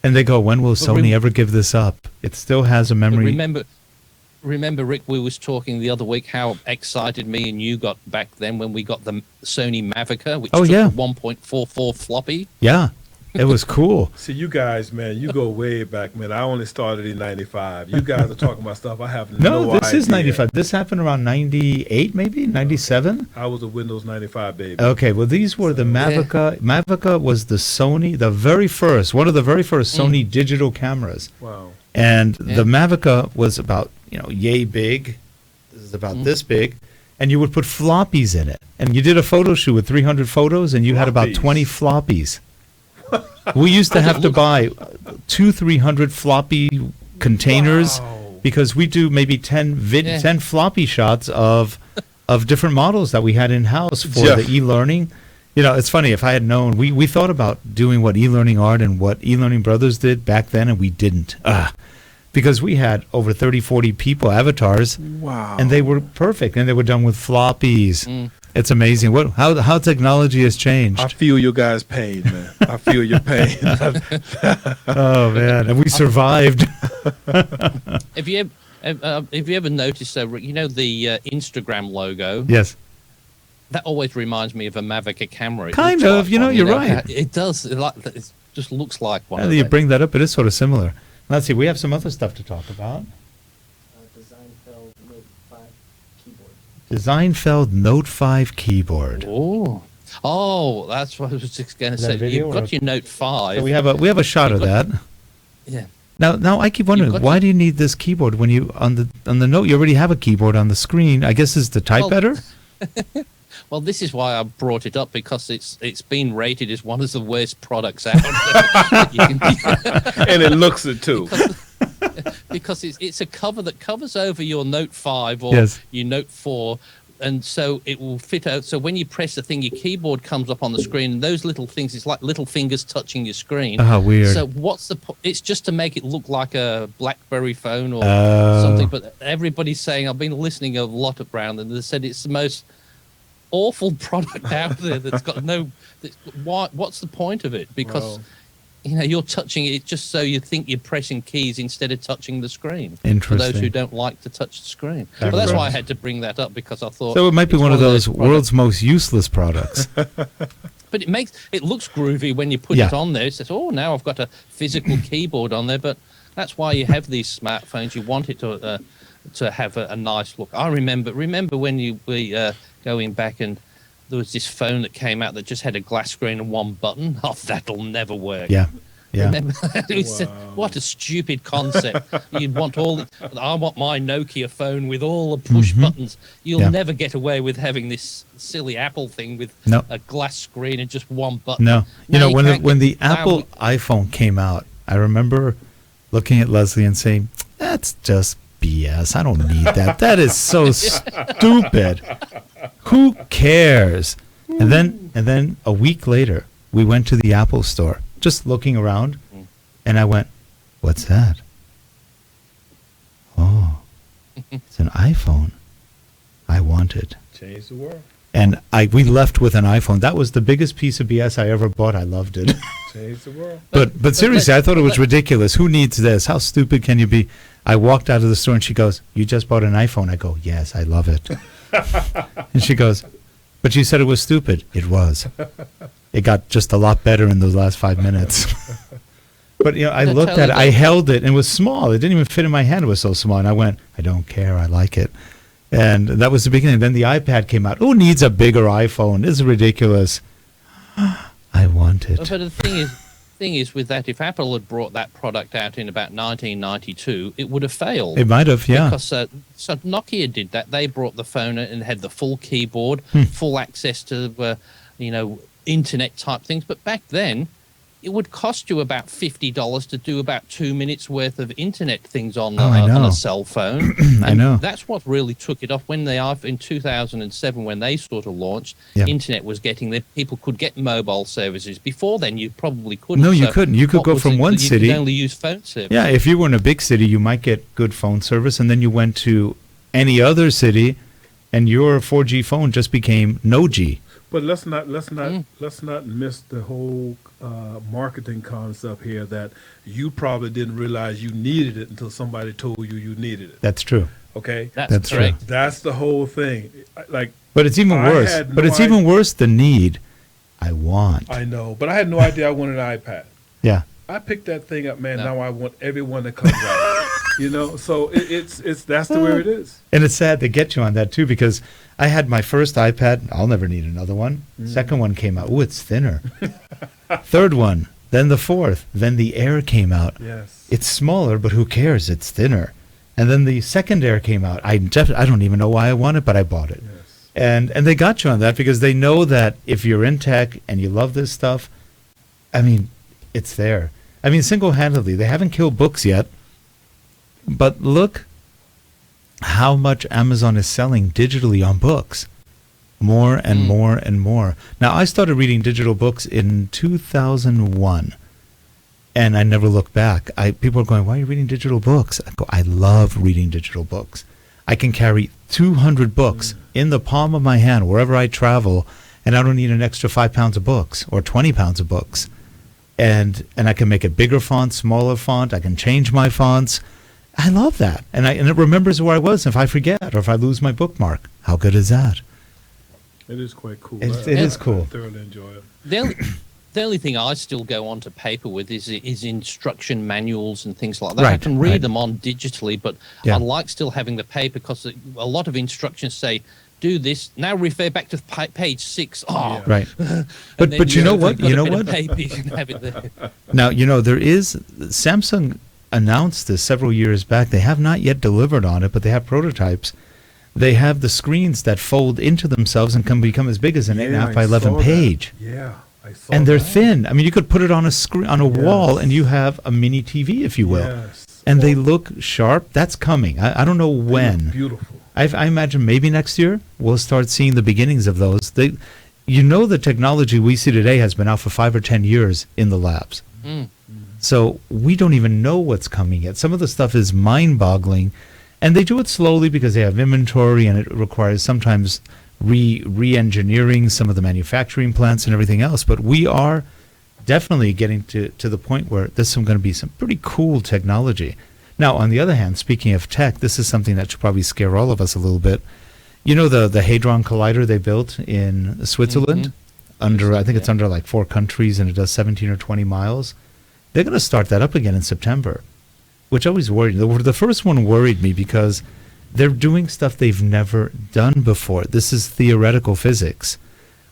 And they go, when will Sony ever give this up? It still has a memory. Remember, Rick, we was talking the other week how excited me and you got back then when we got the Sony Mavica, which took a 1.44 floppy. Yeah, it was cool. See, you guys, man, you go way back, man. I only started in 95. You guys are talking about stuff I have no idea. No, this is 95. This happened around 98, maybe? 97? I was a Windows 95 baby. Okay, well, these were the Mavica. Yeah. Mavica was the Sony, one of the very first Sony digital cameras. Wow. And the Mavica was about, yay big. This is about this big. And you would put floppies in it. And you did a photo shoot with 300 photos, and you had about 20 floppies. We used to have to buy 300 floppy containers because we do maybe 10 floppy shots of different models that we had in-house for the e-learning. It's funny, if I had known, we thought about doing what e-learning art and what e-learning brothers did back then, and we didn't. Because we had over 30, 40 people, avatars, and they were perfect, and they were done with floppies. It's amazing how technology has changed. I feel your guys' pain, man. I feel your pain. Oh man, and we survived. Have you ever noticed, Rick, the Instagram logo? Yes. That always reminds me of a Mavic camera. It Kind looks of, like one, you're right. It does. It just looks like one. Now of that you them. bring that up, it is sort of similar. Let's see, we have some other stuff to talk about. Designfeld Note 5 keyboard. Designfeld Note 5 keyboard. Oh, that's what I was just going to Is that say. a video You've or got your Note 5. So we have a shot of that. Yeah. Now I keep wondering, got why your- do you need this keyboard when you on the Note you already have a keyboard on the screen? I guess is to type Well- better. Well, this is why I brought it up, because it's been rated as one of the worst products out. And it looks it too. Because it's a cover that covers over your Note 5 or Yes. your Note 4, and so it will fit out. So when you press the thing, your keyboard comes up on the screen, and those little things, it's like little fingers touching your screen. Oh, weird. So what's the it's just to make it look like a BlackBerry phone or Oh. something. But everybody's saying, I've been listening a lot around, and they said it's the most awful product out there that's got no. What's the point of it? Because Well, you're touching it just so you think you're pressing keys instead of touching the screen. For Interesting. those who don't like to touch the screen. That's Well, that's why I right. had to bring that up, because I thought. So it might be it's one of those products- world's most useless products. But it looks groovy when you put Yeah. it on there. It says, "Oh, now I've got a physical keyboard on there." But that's why you have these smartphones. You want it to have a nice look. I remember when we going back, and there was this phone that came out that just had a glass screen and one button. Oh, that'll never work. Yeah. Yeah. Remember that? It was, what a stupid concept. I want my Nokia phone with all the push buttons. You'll Yeah. never get away with having this silly Apple thing with No. a glass screen and just one button. No. Now you when can't the get- now Apple iPhone came out, I remember looking at Leslie and saying, "That's just BS. I don't need that. That is so stupid. Who cares?" And then a week later, we went to the Apple store, just looking around, and I went, "What's that?" "Oh, it's an iPhone. I want it." change the world. And we left with an iPhone. That was the biggest piece of BS I ever bought. I loved it. Change the world. But seriously, I thought it was ridiculous. Who needs this? How stupid can you be? I walked out of the store and she goes, "You just bought an iPhone." I go, "Yes, I love it." And she goes, "But you said it was stupid." It was. It got just a lot better in those last 5 minutes. But I That's looked how at it. they I go. held it, and it was small. It didn't even fit in my hand. It was so small. And I went, "I don't care. I like it." And that was the beginning. Then the iPad came out. Who needs a bigger iPhone? This is ridiculous. I want it. But the thing is with that, if Apple had brought that product out in about 1992, it would have failed. It might have, yeah. Because so Nokia did that. They brought the phone and had the full keyboard, full access to internet type things. But back then, it would cost you about $50 to do about 2 minutes worth of internet things on I know. a cell phone. I And know. That's what really took it off when in 2007, when they sort of launched. Yeah. Internet was getting there. People could get mobile services. Before then, you probably couldn't. No, you So couldn't. You could what go was from it one that you city- could only use phone service. Yeah, if you were in a big city, you might get good phone service, and then you went to any other city, and your 4G phone just became no G. But let's not miss the whole marketing concept here, that you probably didn't realize you needed it until somebody told you needed it. That's true. Okay, That's correct. that's the whole thing. Like, But it's even I worse. had But no it's even worse than need. I want. I know, but I had no idea I wanted an iPad. Yeah. I picked that thing up, man. No. Now I want everyone that comes out. So it's that's the way it is. And it's sad to get you on that, too, because I had my first iPad. I'll never need another one. Second one came out. Ooh, it's thinner. Third one. Then the fourth. Then the Air came out. Yes. It's smaller, but who cares? It's thinner. And then the second Air came out. I don't even know why I want it, but I bought it. Yes. And they got you on that because they know that if you're in tech and you love this stuff, I mean, it's there. I mean, single-handedly, they haven't killed books yet, but look how much Amazon is selling digitally on books. More and more and more. Now, I started reading digital books in 2001, and I never looked back. People are going, "Why are you reading digital books?" I go, "I love reading digital books. I can carry 200 books in the palm of my hand wherever I travel, and I don't need an extra 5 pounds of books or 20 pounds of books. And I can make it bigger font, smaller font. I can change my fonts. I love that. And it remembers where I was if I forget or if I lose my bookmark. How good is that? It is quite cool. It is cool. I thoroughly enjoy it. The only thing I still go on to paper with is instruction manuals and things like that. I Right, can read right. them on digitally, but Yeah. I like still having the paper because a lot of instructions say, do this, now refer back to page 6. Oh, Yeah. Right. and But then you know what? got You a know bit of what? paper, you can have it there. Now, there is Samsung announced this several years back. They have not yet delivered on it, but they have prototypes. They have the screens that fold into themselves and can become as big as an 8.5 by I 11 saw that. page. Yeah, I saw And they're that. thin. I mean, you could put it on a screen, on a wall, Yes. and you have a mini TV, if you will. Yes. And they look sharp. That's coming. I don't know They look when. beautiful. I imagine maybe next year we'll start seeing the beginnings of those. The technology we see today has been out for 5 or 10 years in the labs. Mm. So we don't even know what's coming yet. Some of the stuff is mind-boggling, and they do it slowly because they have inventory, and it requires sometimes re-engineering some of the manufacturing plants and everything else. But we are definitely getting to the point where this is going to be some pretty cool technology. Now, on the other hand, speaking of tech, this is something that should probably scare all of us a little bit. You know the Hadron Collider they built in Switzerland? I think it's under like 4 countries, and it does 17 or 20 miles. They're going to start that up again in September, which always worried me. The first one worried me because they're doing stuff they've never done before. This is theoretical physics.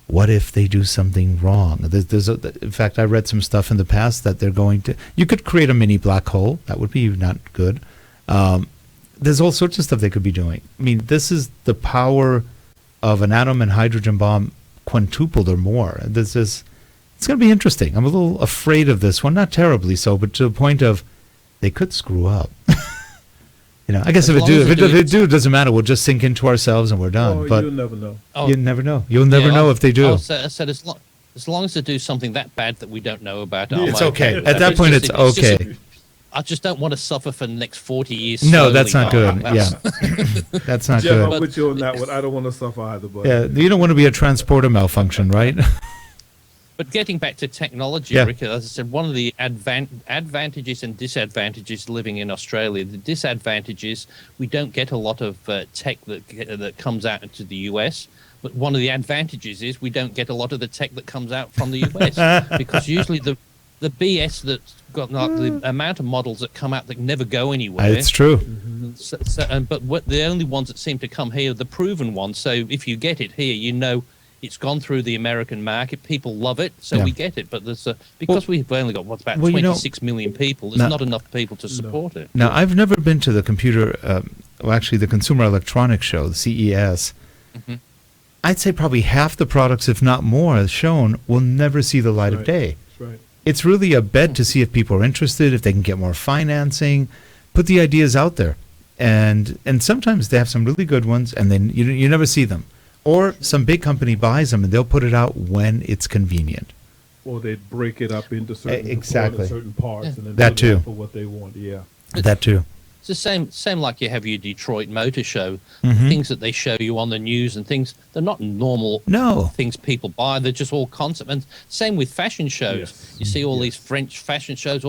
What if they do something wrong? In fact, I read some stuff in the past that they're going to... You could create a mini black hole. That would be not good. There's all sorts of stuff they could be doing. I mean, this is the power of an atom and hydrogen bomb quintupled or more. It's going to be interesting. I'm a little afraid of this one. Not terribly so, but to the point of they could screw up. I guess if it do, it doesn't matter. We'll just sink into ourselves and we're done. Oh, but you'll never know. you never know. You'll never know if they do. I said as long as they do something that bad that we don't know about, It's I'm okay. with At that point, it's okay. I just don't want to suffer for the next 40 years. No, that's not good. That's- Yeah, that's not Jeff, good. I'm with you on that one. I don't want to suffer either, but Yeah, you don't want to be a transporter malfunction, right? But getting back to technology, Yeah. Rick, as I said, one of the advantages and disadvantages living in Australia. The disadvantage is we don't get a lot of tech that comes out into the US. But one of the advantages is we don't get a lot of the tech that comes out from the US because usually the BS that's got like, the amount of models that come out that never go anywhere. It's true. But the only ones that seem to come here are the proven ones. So if you get it here, it's gone through the American market. People love it, so Yeah. we get it. But there's because we've only got about Well, 26 million people. There's Now- not enough people to support it. Now, I've never been to the the Consumer Electronics Show, the CES. Mhm. I'd say probably half the products, if not more, shown will never see the light of Right. day. that's right. It's really a bet to see if people are interested, if they can get more financing, put the ideas out there. And sometimes they have some really good ones, and then you never see them. Or some big company buys them, and they'll put it out when it's convenient. Or they break it up into certain Exactly. components, certain parts, and then That put it out too. for what they want. Yeah. That too. It's the same like you have your Detroit Motor Show. Mhm. Things that they show you on the news and things, they're not normal No. things people buy. They're just all concept. And same with fashion shows. Yes. You see all these French fashion shows,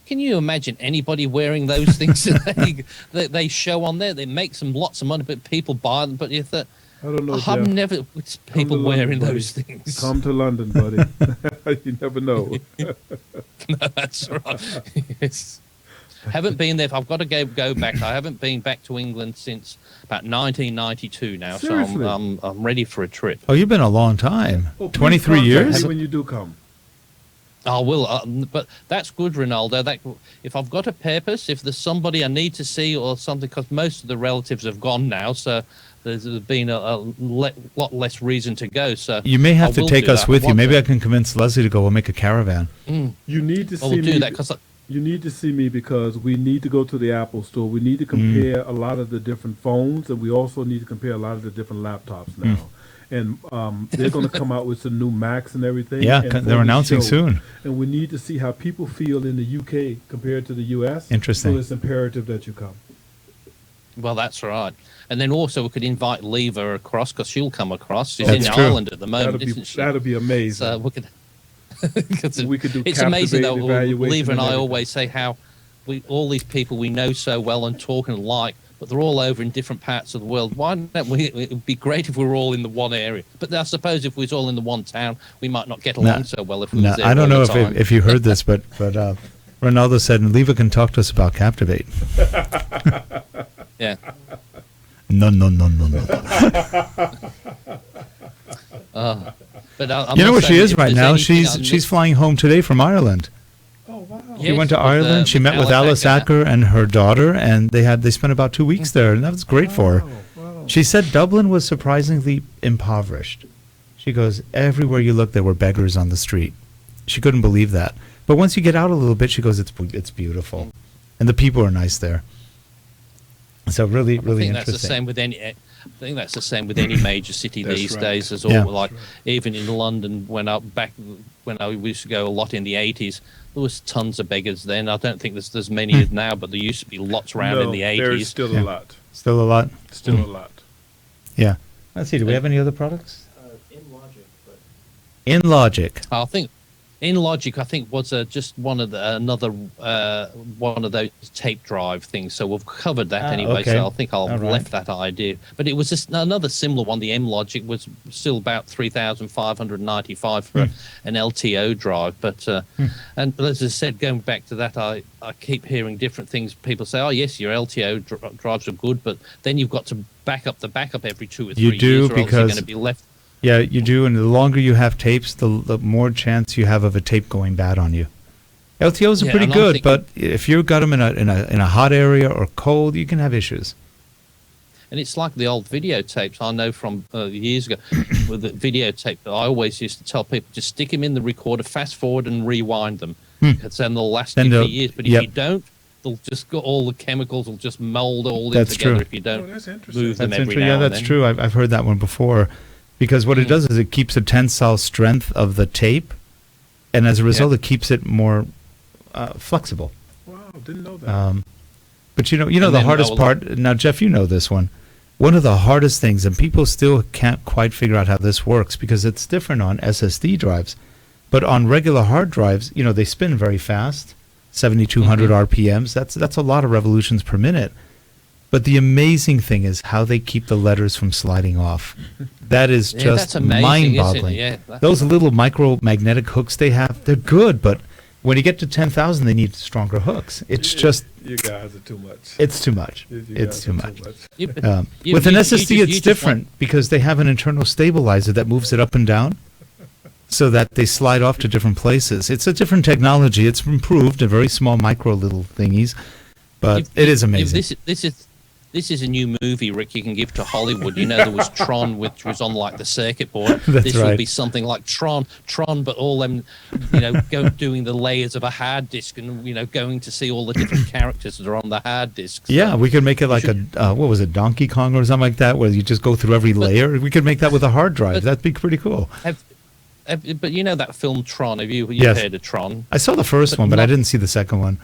can you imagine anybody wearing those things that they show on there? They make some lots of money, but people buy them. But if that, I don't know. I've Jeff. never it's people to London, wearing buddy. those things. Come to London, buddy. You never know. That's right. Yes. Haven't been there. I've got to go back. I haven't been back to England since about 1992 now, Seriously? so I'm ready for a trip. Oh, you've been a long time. Oh, please 23 contact years? me when you do come. I will, but that's good, Ronaldo. That if I've got a purpose, if there's somebody I need to see or something, because most of the relatives have gone now, so there's been a lot less reason to go. So You may have I to will take do us that. with you. Want Maybe to. I can convince Leslie to go. We'll make a caravan. You need to I see will me. do that because You need to see me because we need to go to the Apple store. We need to compare a lot of the different phones, and we also need to compare a lot of the different laptops now. And they're going to come out with some new Macs and everything. Yeah, and for they're the announcing show. soon. And we need to see how people feel in the UK compared to the US. Interesting. So it's imperative that you come. Well, that's right. And then also we could invite Lever across because she'll come across. She's That's in true. Ireland at the moment, isn't she? That'll be amazing. So we could. We could do It's amazing though. Captivate evaluation Lever and I everything. always say how all these people we know so well and talk and like, but they're all over in different parts of the world. Why don't we? It would be great if we were all in the one area. But I suppose if we was all in the one town, we might not get along so well if we was there I don't all know the time. if you heard this, but Renaldo said, Leva can talk to us about Captivate. Yeah. No. But I You know where must she say, is if right there's now? anything I She's miss- flying home today from Ireland. Oh wow. She Yes, went to with, Ireland. She met with Alice Acker and her daughter, and they spent about 2 weeks there, and that was great for her. Wow. She said Dublin was surprisingly impoverished. She goes, everywhere you look, there were beggars on the street. She couldn't believe that. But once you get out a little bit, she goes, it's beautiful, and the people are nice there. So really, really I think that's the interesting. same with any. I think that's the same with any major city That's these right. days. As all Yeah. like even in London, when I used to go a lot in the 80s, there was tons of beggars then. I don't think there's many as now, but there used to be lots around in the 80s. There's still Yeah. a lot. Still a lot. Still a lot. Yeah. Let's see. Do we have any other products? In Logic, but In Logic. I think in Logic, I think was just one of another one of those tape drive things. So we've covered that anyway. okay. So I think I'll All right. left that idea. But it was just another similar one. The M Logic was still about 3,595 for an LTO drive. But and as I said, going back to that, I keep hearing different things. People say, "Oh yes, your LTO drives are good," but then you've got to back up the backup every 2 or 3 You do, years, or else you're because- going to be left. Yeah, you do, and the longer you have tapes, the more chance you have of a tape going bad on you. LTOs are Yeah, pretty and I'm good, thinking- but if you've got them in a hot area or cold, you can have issues. And it's like the old videotapes I know from years ago with the videotape that I always used to tell people, just stick them in the recorder, fast forward and rewind them. Because then they'll last Then you for they'll- years. But yep. if you don't, they'll just go, all the chemicals will just mold all in That's together true. if you don't Oh, that's interesting. move them That's every interesting. now Yeah, and that's then. true. I've heard that one before, because what it does is it keeps the tensile strength of the tape, and as a result, it keeps it more flexible. Wow, didn't know that. But you know And the then hardest I will- part. Now, Jeff, you know this one. One of the hardest things, and people still can't quite figure out how this works because it's different on SSD drives, but on regular hard drives, they spin very fast, 7,200 RPMs. That's a lot of revolutions per minute. But the amazing thing is how they keep the letters from sliding off. That is Yeah, just that's amazing, mind-boggling. isn't it? Yeah, Those little micro-magnetic hooks they have, they're good, but when you get to 10,000, they need stronger hooks. It's just, You guys are too much. it's too much. You It's guys too are much. You- With an you SSD, just- it's you just different because they have an internal stabilizer that moves it up and down so that they slide off to different places. It's a different technology. It's improved, a very small micro little thingies, but it is amazing. This is a new movie, Rick, you can give to Hollywood. You know, there was Tron, which was on like the circuit board. That's this right. would be something like Tron, but all them, doing the layers of a hard disk and, going to see all the different characters that are on the hard disk. So Yeah, we could make it like what was it, Donkey Kong or something like that, where you just go through every layer. We could make that with a hard drive. but- That'd be pretty cool. But you know that film Tron? Have you Yes. heard of Tron? I saw the first But one, but I not- didn't see the second one.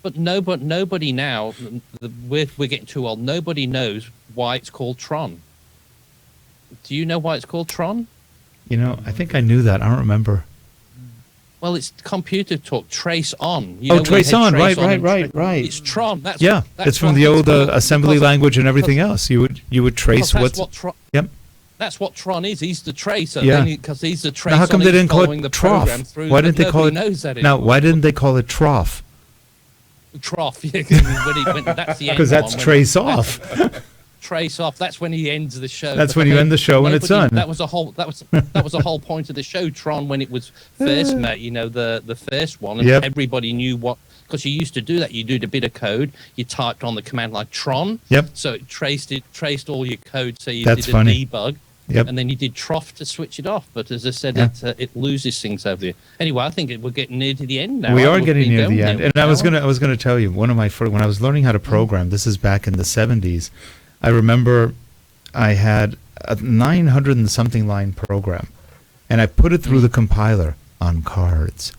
But nobody now, we're getting too old, nobody knows why it's called Tron. Do you know why it's called Tron? I think I knew that. I don't remember. Well, it's computer talk, trace on. Trace on, right. It's Tron. That's Yeah, that's it's from what the old called, assembly because- language and everything else. You would trace because what's. that's what Tron. Yep. That's what Tron is. He's the tracer. Yeah. Because he's the tracer. Now, how come they he's didn't call following it the trough? program through, Why but didn't they call it? nobody knows that Now, anymore. why didn't they call it trough? Trough? Yeah, that's the end. Because that's one, when- trace off. Trace off. That's when he ends the show. That's But when you end the show and it's nobody- done. That was a whole. That was a whole point of the show, Tron, when it was first made. The first one, and Yep. everybody knew what. Because you used to do that. You did a bit of code. You typed on the command like Tron. Yep. So it traced all your code. So you That's did funny. a debug. Yep. And then you did trough to switch it off. But as I said, Yeah. it loses things over there. Anyway, I think we're getting near to the end now. We are We've getting been near going the end, there and an I was hour. gonna tell you when I was learning how to program. This is back in the 70s. I remember I had a 900 and something line program, and I put it through the compiler on cards.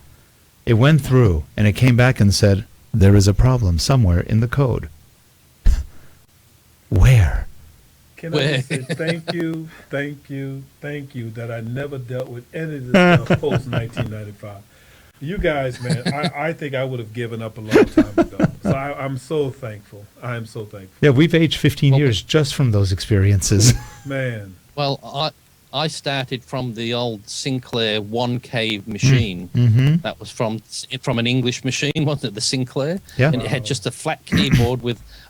It went through, and it came back and said there is a problem somewhere in the code. Where? Can I just say thank you, thank you, thank you that I never dealt with any of this stuff post 1995. You guys, man, I think I would have given up a long time ago. So I'm so thankful. I am so thankful. Yeah, we've aged 15 years just from those experiences. Man. Well, I started from the old Sinclair 1K machine. Mm-hmm. That was from an English machine, wasn't it? The Sinclair. Yeah. And it had just a flat keyboard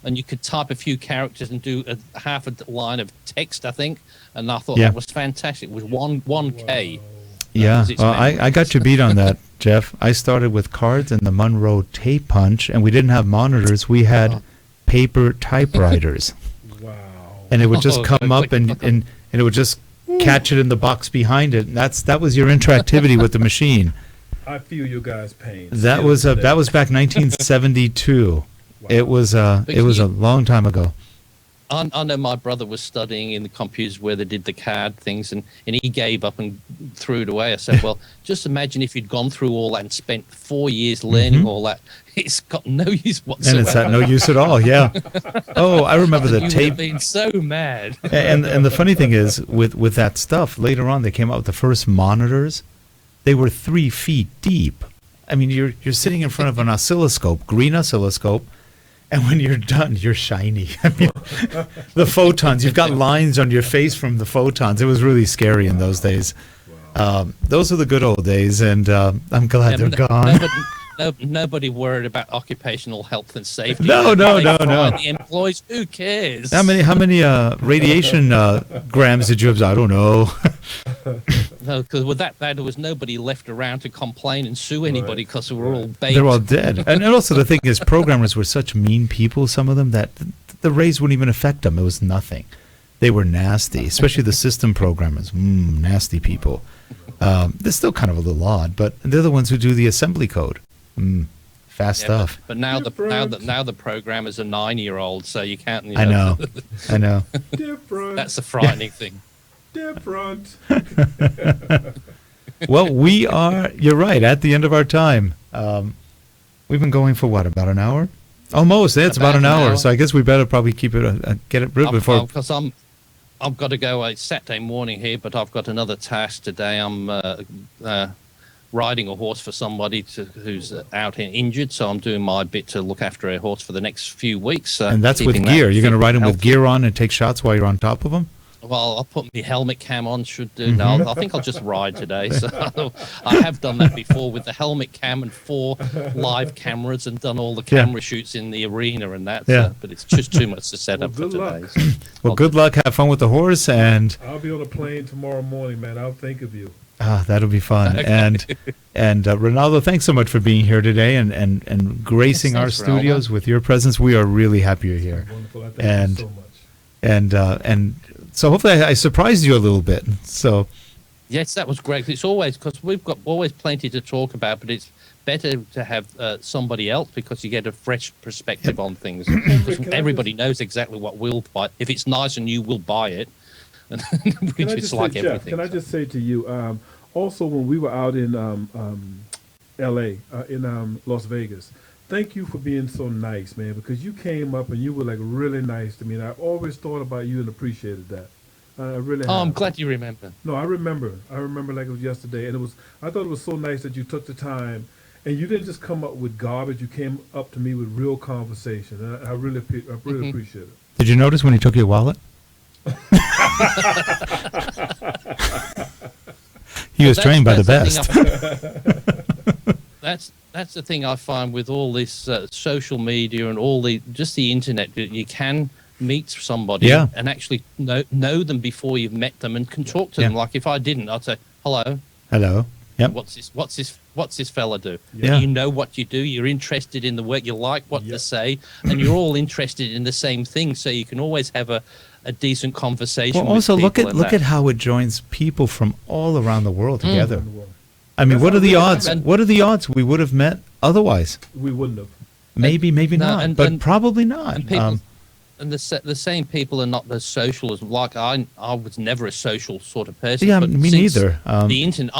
and you could type a few characters and do half a line of text, I think. And I thought that was fantastic. It was 1K. Wow. Yeah, its well, memory. I got your beat on that, Jeff. I started with cards and the Monroe tape punch, and we didn't have monitors. We had paper typewriters. Wow. And it would just Oh, come up and it would just catch it in the box behind it. And that was your interactivity with the machine. I feel your guys' pain. That was back 1972. Wow. It was a long time ago. I know my brother was studying in the computers where they did the CAD things, and he gave up and threw it away. I said, well, just imagine if you'd gone through all that and spent 4 years learning all that. It's got no use whatsoever. And it's at no use at all, yeah. Oh, I remember the You would tape. have been so mad. And the funny thing is, with that stuff, later on they came out with the first monitors. They were 3 feet deep. I mean, you're sitting in front of an oscilloscope, green oscilloscope, and when you're done, you're shiny. I mean, the photons, you've got lines on your face from the photons. It was really scary in those days. Those are the good old days, and I'm glad they're gone. Nobody worried about occupational health and safety. No. The employees, who cares? How many radiation grams did you absorb? I don't know. No, because with that, there was nobody left around to complain and sue anybody because they were all baked. They're all dead. And also the thing is, programmers were such mean people, some of them, that the rays wouldn't even affect them. It was nothing. They were nasty, especially the system programmers. Nasty people. They're still kind of a little odd, but they're the ones who do the assembly code. Fast stuff. But now the programmer's a 9-year-old, so you can't. I know. Different. That's the frightening thing. Different. Well, you're right, at the end of our time. We've been going for what, about an hour? Almost. It's about an hour. So I guess we better probably keep it, get it rid before. Because I've got to go Saturday morning here, but I've got another task today. I'm riding a horse for somebody who's out and injured, so I'm doing my bit to look after a horse for the next few weeks. And that's with gear. You're going to ride him with gear on and take shots while you're on top of him? Well, I'll put my helmet cam on, should do. No, I think I'll just ride today. So I have done that before with the helmet cam and 4 live cameras and done all the camera shoots in the arena and that. Yeah. But it's just too much to set up for today. So Well, good luck. Have fun with the horse. And I'll be on a plane tomorrow morning, man. I'll think of you. that'll be fun. And Renaldo, thanks so much for being here today and gracing our Thanks, studios with your presence. We are really happy you're here. Wonderful. I thank you so much. And so hopefully I surprised you a little bit. So yes, that was great. It's always, because we've got always plenty to talk about, but it's better to have somebody else because you get a fresh perspective on things. Everybody knows exactly what we'll buy. If it's nice and new, we'll buy it. It's like Jeff, everything. can I just say to you, also when we were out in L.A., in Las Vegas, thank you for being so nice, man, because you came up and you were like really nice to me. And I always thought about you and appreciated that. I really have. I'm glad you remember. No, I remember. I remember like it was yesterday. And I thought it was so nice that you took the time and you didn't just come up with garbage. You came up to me with real conversation. And I really appreciate it. did you notice when he took your wallet? He was trained by the best. That's the thing I find with all this social media and all the internet. You can meet somebody and actually know them before you've met them and can talk to them. Like if I didn't, I'd say hello. Yep. What's this fella do? Yeah. You know what you do. You're interested in the work. You like what they say, and you're all interested in the same thing. So you can always have a decent conversation. Well, with also people look at how it joins people from all around the world together. I mean, That's what how are the we odds? met. What are the odds we would have met otherwise? We wouldn't have. Maybe not, but probably not. And people, and the same people are not as social as like I was never a social sort of person. Yeah, but me since neither. The internet,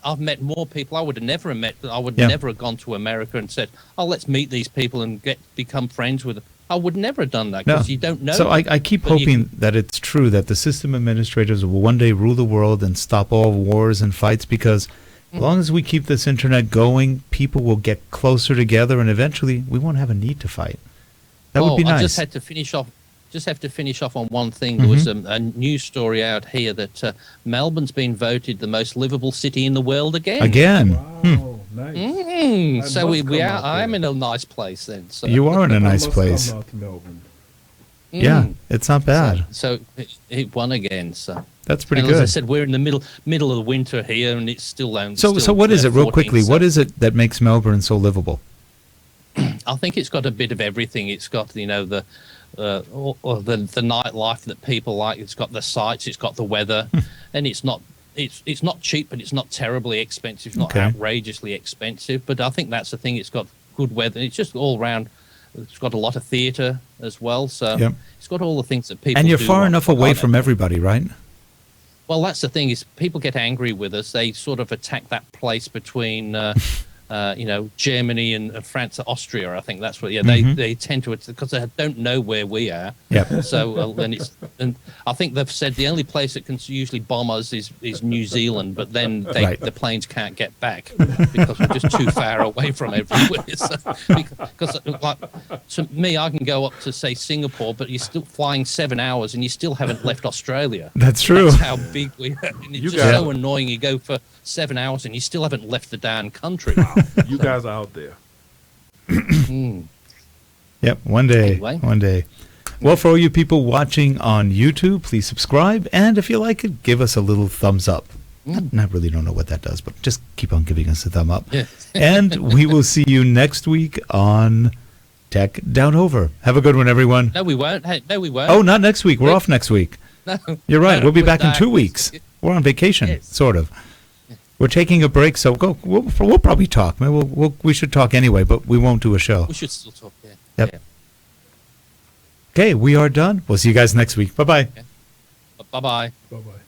I've met more people I would have never met. I would Yeah. never have gone to America and said, "Oh, let's meet these people and become friends with them." I would never have done that No. because you don't know. So I keep But you hoping that it's true that the system administrators will one day rule the world and stop all wars and fights, because as long as we keep this internet going, people will get closer together and eventually we won't have a need to fight. That would be nice. I just had to finish off. Just have to finish off on one thing. There was a news story out here that Melbourne's been voted the most livable city in the world again. Again. Wow, nice. I So must we come are. out I'm there. in a nice place then. So. You are in a nice I must place. Come out to Melbourne. Yeah, it's not bad. So it won again. So That's pretty and good. as I said, we're in the middle of the winter here, and it's still down. So what is it, real quickly? What is it that makes Melbourne so livable? I think it's got a bit of everything. It's got the the nightlife that people like. It's got the sights. It's got the weather, and it's not cheap, but it's not terribly expensive. It's not Okay. outrageously expensive. But I think that's the thing. It's got good weather. It's just all round. It's got a lot of theatre as well. So Yep. it's got all the things that people. And you're do far want enough on away it. from everybody, right? Well, that's the thing is people get angry with us. They sort of attack that place between, Germany and France, Austria. I think that's what. Yeah, they tend to because they don't know where we are. Yep. So and I think they've said the only place that can usually bomb us is New Zealand, but then Right. the planes can't get back because we're just too far away from everywhere. So, because like to me, I can go up to say Singapore, but you're still flying 7 hours and you still haven't left Australia. That's true. That's how big we are. And it's You just guys- so annoying. You go for 7 hours and you still haven't left the damn country. You guys are out there. Yep, one day. Anyway. One day. Well, for all you people watching on YouTube, please subscribe. And if you like it, give us a little thumbs up. I really don't know what that does, but just keep on giving us a thumb up. Yeah. And we will see you next week on Tech Down Over. Have a good one, everyone. No, we won't. Hey, no, we won't. Oh, not next week. We're off next week. No. You're right. No, We'll be we're back in back. 2 weeks. We're on vacation, Yes. sort of. We're taking a break, so we'll probably talk. Maybe we should talk anyway, but we won't do a show. We should still talk. Yeah. Yep. Yeah. Okay, we are done. We'll see you guys next week. Bye-bye. Bye bye. Bye bye.